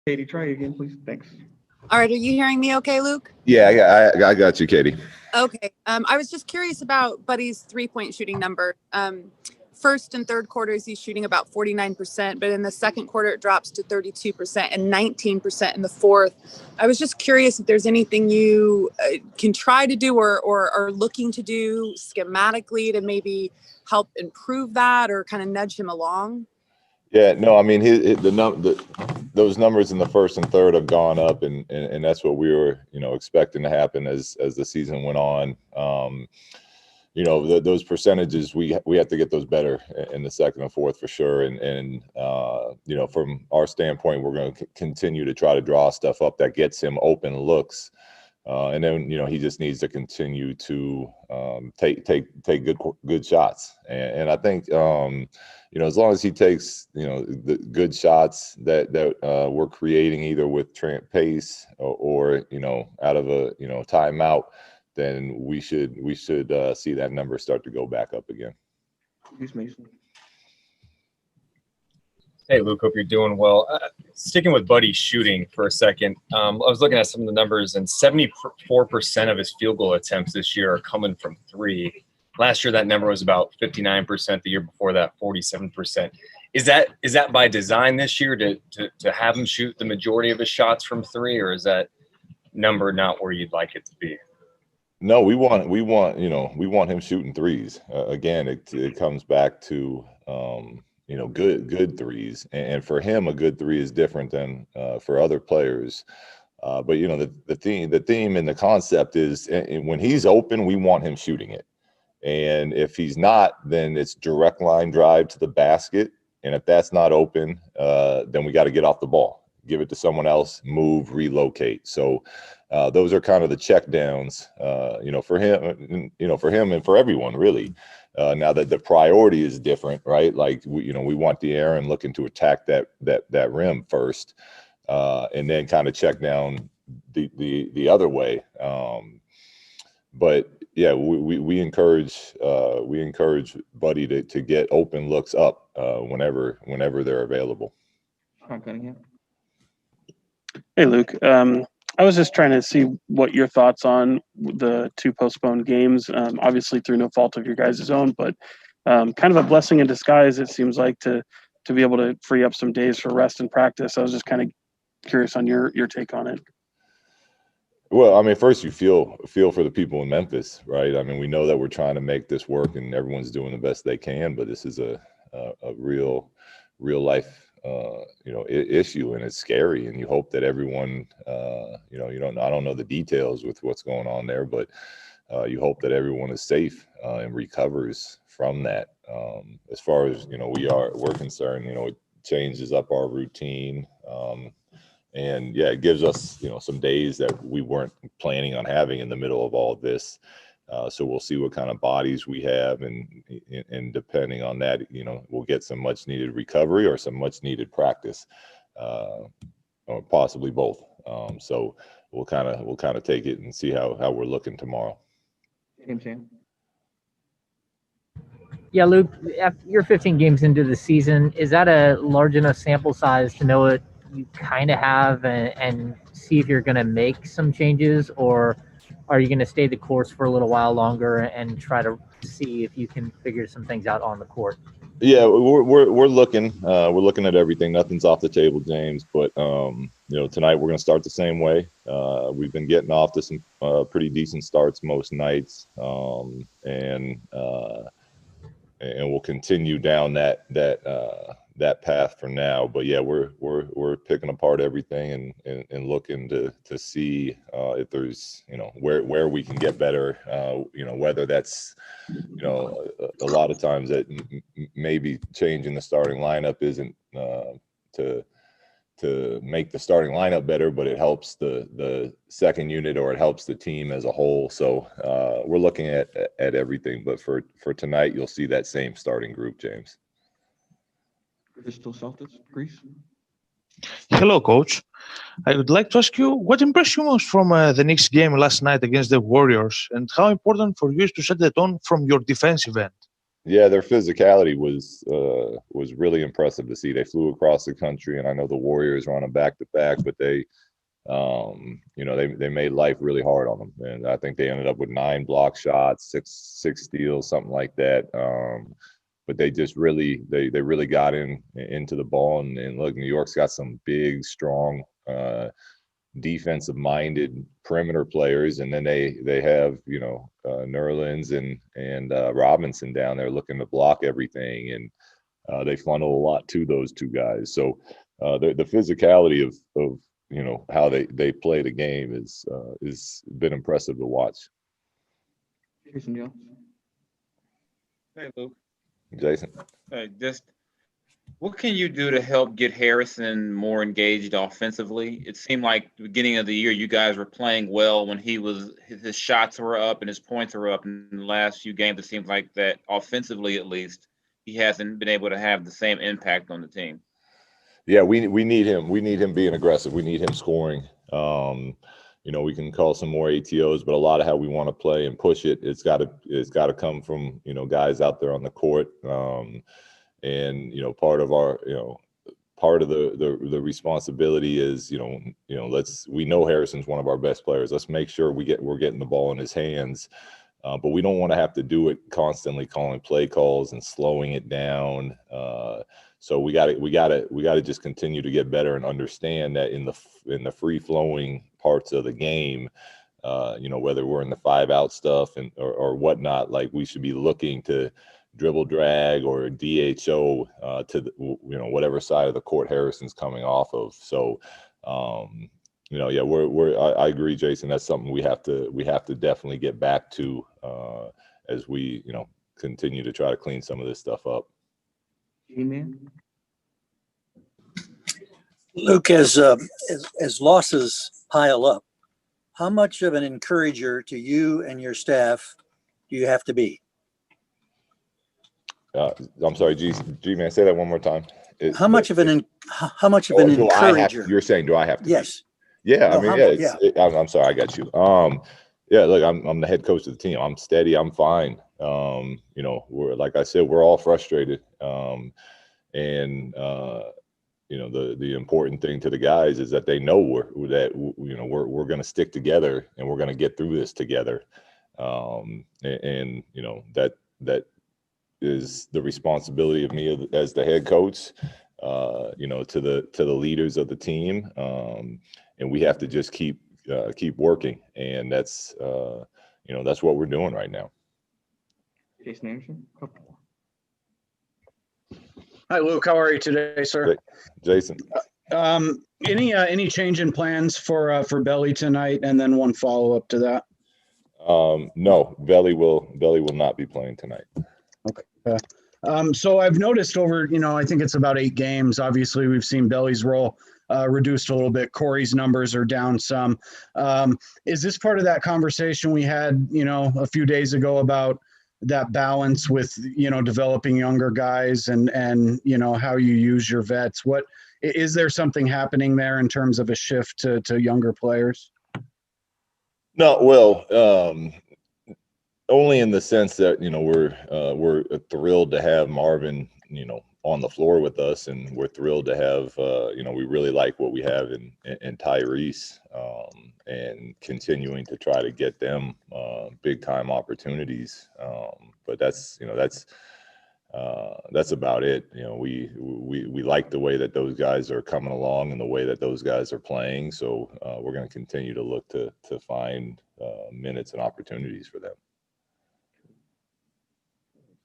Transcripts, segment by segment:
Katie, try again, please. Thanks. All right, are you hearing me okay, Luke? Yeah, I got you, Katie. Okay. I was just curious about Buddy's three-point shooting number. First and third quarters, he's shooting about 49%, but in the second quarter, it drops to 32% and 19% in the fourth. I was just curious if there's anything you can try to do or are looking to do schematically to maybe help improve that or kind of nudge him along. Yeah, no, I mean those numbers in the first and third have gone up, and that's what we were expecting to happen as the season went on. Those percentages we have to get those better in the second and fourth for sure. And from our standpoint, we're going to continue to try to draw stuff up that gets him open looks. And then, he just needs to continue to take good shots. And I think, as long as he takes, the good shots that we're creating either with pace or out of a, timeout, then we should see that number start to go back up again. Use Mason. Hey, Luke, hope you're doing well. Sticking with Buddy's shooting for a second, I was looking at some of the numbers, and 74% of his field goal attempts this year are coming from three. Last year, that number was about 59%. The year before that, 47%. Is that by design this year to have him shoot the majority of his shots from three, or is that number not where you'd like it to be? No, we want him shooting threes. Again, it comes back to good threes, and for him, a good three is different than for other players. But the theme and the concept is when he's open, we want him shooting it, and if he's not, then it's direct line drive to the basket. And if that's not open, then we got to get off the ball, give it to someone else, move, relocate. So those are kind of the check downs, for him, and for everyone really. Now that the priority is different, right? Like we want the Aaron looking to attack that rim first, and then kind of check down the other way. But yeah, we encourage Buddy to get open looks up whenever they're available. Hey, Luke. I was just trying to see what your thoughts on the two postponed games, obviously through no fault of your guys' own, but kind of a blessing in disguise, it seems like, to be able to free up some days for rest and practice. I was just kind of curious on your take on it. Well, I mean, first you feel for the people in Memphis, right? I mean, we know that we're trying to make this work and everyone's doing the best they can, but this is a real life issue, and it's scary, and you hope that everyone I don't know the details with what's going on there, but you hope that everyone is safe and recovers from that. As far as we're concerned, it changes up our routine, and yeah, it gives us some days that we weren't planning on having in the middle of all this. So we'll see what kind of bodies we have, and depending on that, we'll get some much needed recovery or some much needed practice, or possibly both. So we'll kind of take it and see how we're looking tomorrow. Yeah, Luke, you're 15 games into the season. Is that a large enough sample size to know what you kind of have and see if you're going to make some changes, or are you going to stay the course for a little while longer and try to see if you can figure some things out on the court? Yeah, we're looking at everything. Nothing's off the table, James. But tonight we're going to start the same way. We've been getting off to some pretty decent starts most nights, and we'll continue down that path for now. But yeah, we're picking apart everything and looking to see if there's where we can get better. Whether that's a lot of times that maybe changing the starting lineup isn't to make the starting lineup better, but it helps the second unit, or it helps the team as a whole. So we're looking at everything. But for tonight, you'll see that same starting group, James. Crystal Celtics, Greece. Hello, Coach. I would like to ask you, what impressed you most from the Knicks game last night against the Warriors, and how important for you is to set the tone from your defensive end? Yeah, their physicality was really impressive to see. They flew across the country, and I know the Warriors were on a back-to-back, but they they made life really hard on them, and I think they ended up with 9 block shots, six steals, something like that. But they just really they really got into the ball, and look, New York's got some big, strong, defensive minded perimeter players, and then they have Nerlens and Robinson down there looking to block everything, and they funnel a lot to those two guys. So the physicality of how they play the game is been impressive to watch. Jason Jones. Hey, Luke. Jason. Just what can you do to help get Harrison more engaged offensively? It seemed like the beginning of the year you guys were playing well when his shots were up and his points were up. In the last few games, it seems like that offensively, at least, he hasn't been able to have the same impact on the team. Yeah, we need him. We need him being aggressive. We need him scoring. We can call some more ATOs, but a lot of how we want to play and push it, it's got to come from guys out there on the court. And part of the responsibility is we know Harrison's one of our best players. Let's make sure we're getting the ball in his hands. But we don't want to have to do it constantly calling play calls and slowing it down. So we got to just continue to get better and understand that in the free flowing parts of the game, whether we're in the 5-out stuff or whatnot, like we should be looking to dribble drag or DHO to whatever side of the court Harrison's coming off of. So I agree, Jason. That's something we have to definitely get back to as we continue to try to clean some of this stuff up. G-Man. Luke, as losses pile up, how much of an encourager to you and your staff do you have to be? I'm sorry, G-Man, say that one more time. How much of an encourager? You're saying, do I have to? Yes. Be? Yeah, No, I'm sorry, I got you. Yeah, look, I'm the head coach of the team. I'm steady. I'm fine. We're, like I said, we're all frustrated. The important thing to the guys is that they know we're going to stick together and we're going to get through this together. That is the responsibility of me as the head coach, to the leaders of the team. And we have to just keep working. And that's what we're doing right now. Jason Anderson. Hi, Luke. How are you today, sir? Jason. Any change in plans for Belly tonight? And then one follow up to that. No, Belly will not be playing tonight. Okay. So I've noticed over, I think it's about 8 games. Obviously, we've seen Belly's role reduced a little bit. Corey's numbers are down some. Is this part of that conversation we had, a few days ago about that balance with, developing younger guys and how you use your vets? What is there something happening there in terms of a shift to younger players? No, well, only in the sense that we're thrilled to have Marvin on the floor with us, and we're thrilled to have we really like what we have in Tyrese, and continuing to try to get them big time opportunities. But that's about it. We like the way that those guys are coming along and the way that those guys are playing. So we're going to continue to look to find minutes and opportunities for them.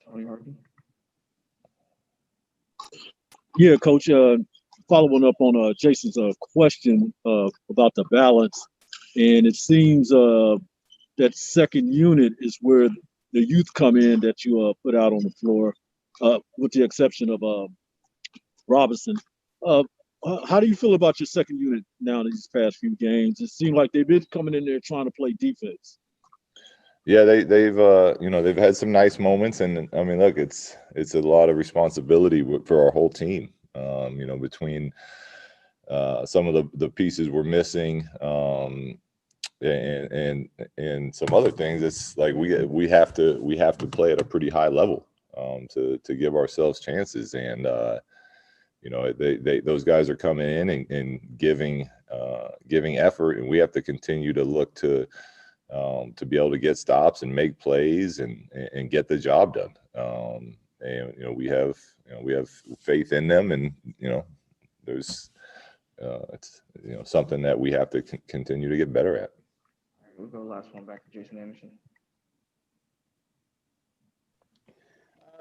Tony Harvey. Yeah, Coach, following up on Jason's question about the balance, and it seems that second unit is where the youth come in that you put out on the floor, with the exception of Robinson. How do you feel about your second unit now in these past few games? It seemed like they've been coming in there trying to play defense. Yeah, they've had some nice moments, and I mean, look, it's a lot of responsibility for our whole team. Between some of the pieces we're missing, and some other things, it's like we have to play at a pretty high level. to give ourselves chances. And you know, those guys are coming in and giving effort, and we have to continue to look to be able to get stops and make plays and get the job done. And you know, we have faith in them, and you know, there's it's, you know, something that we have to continue to get better at. We'll go last one back to Jason Anderson.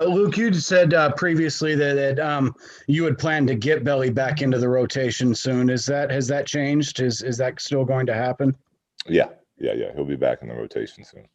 Luke, you said previously that you had planned to get Belly back into the rotation soon. Has that changed? Is that still going to happen? Yeah. He'll be back in the rotation soon.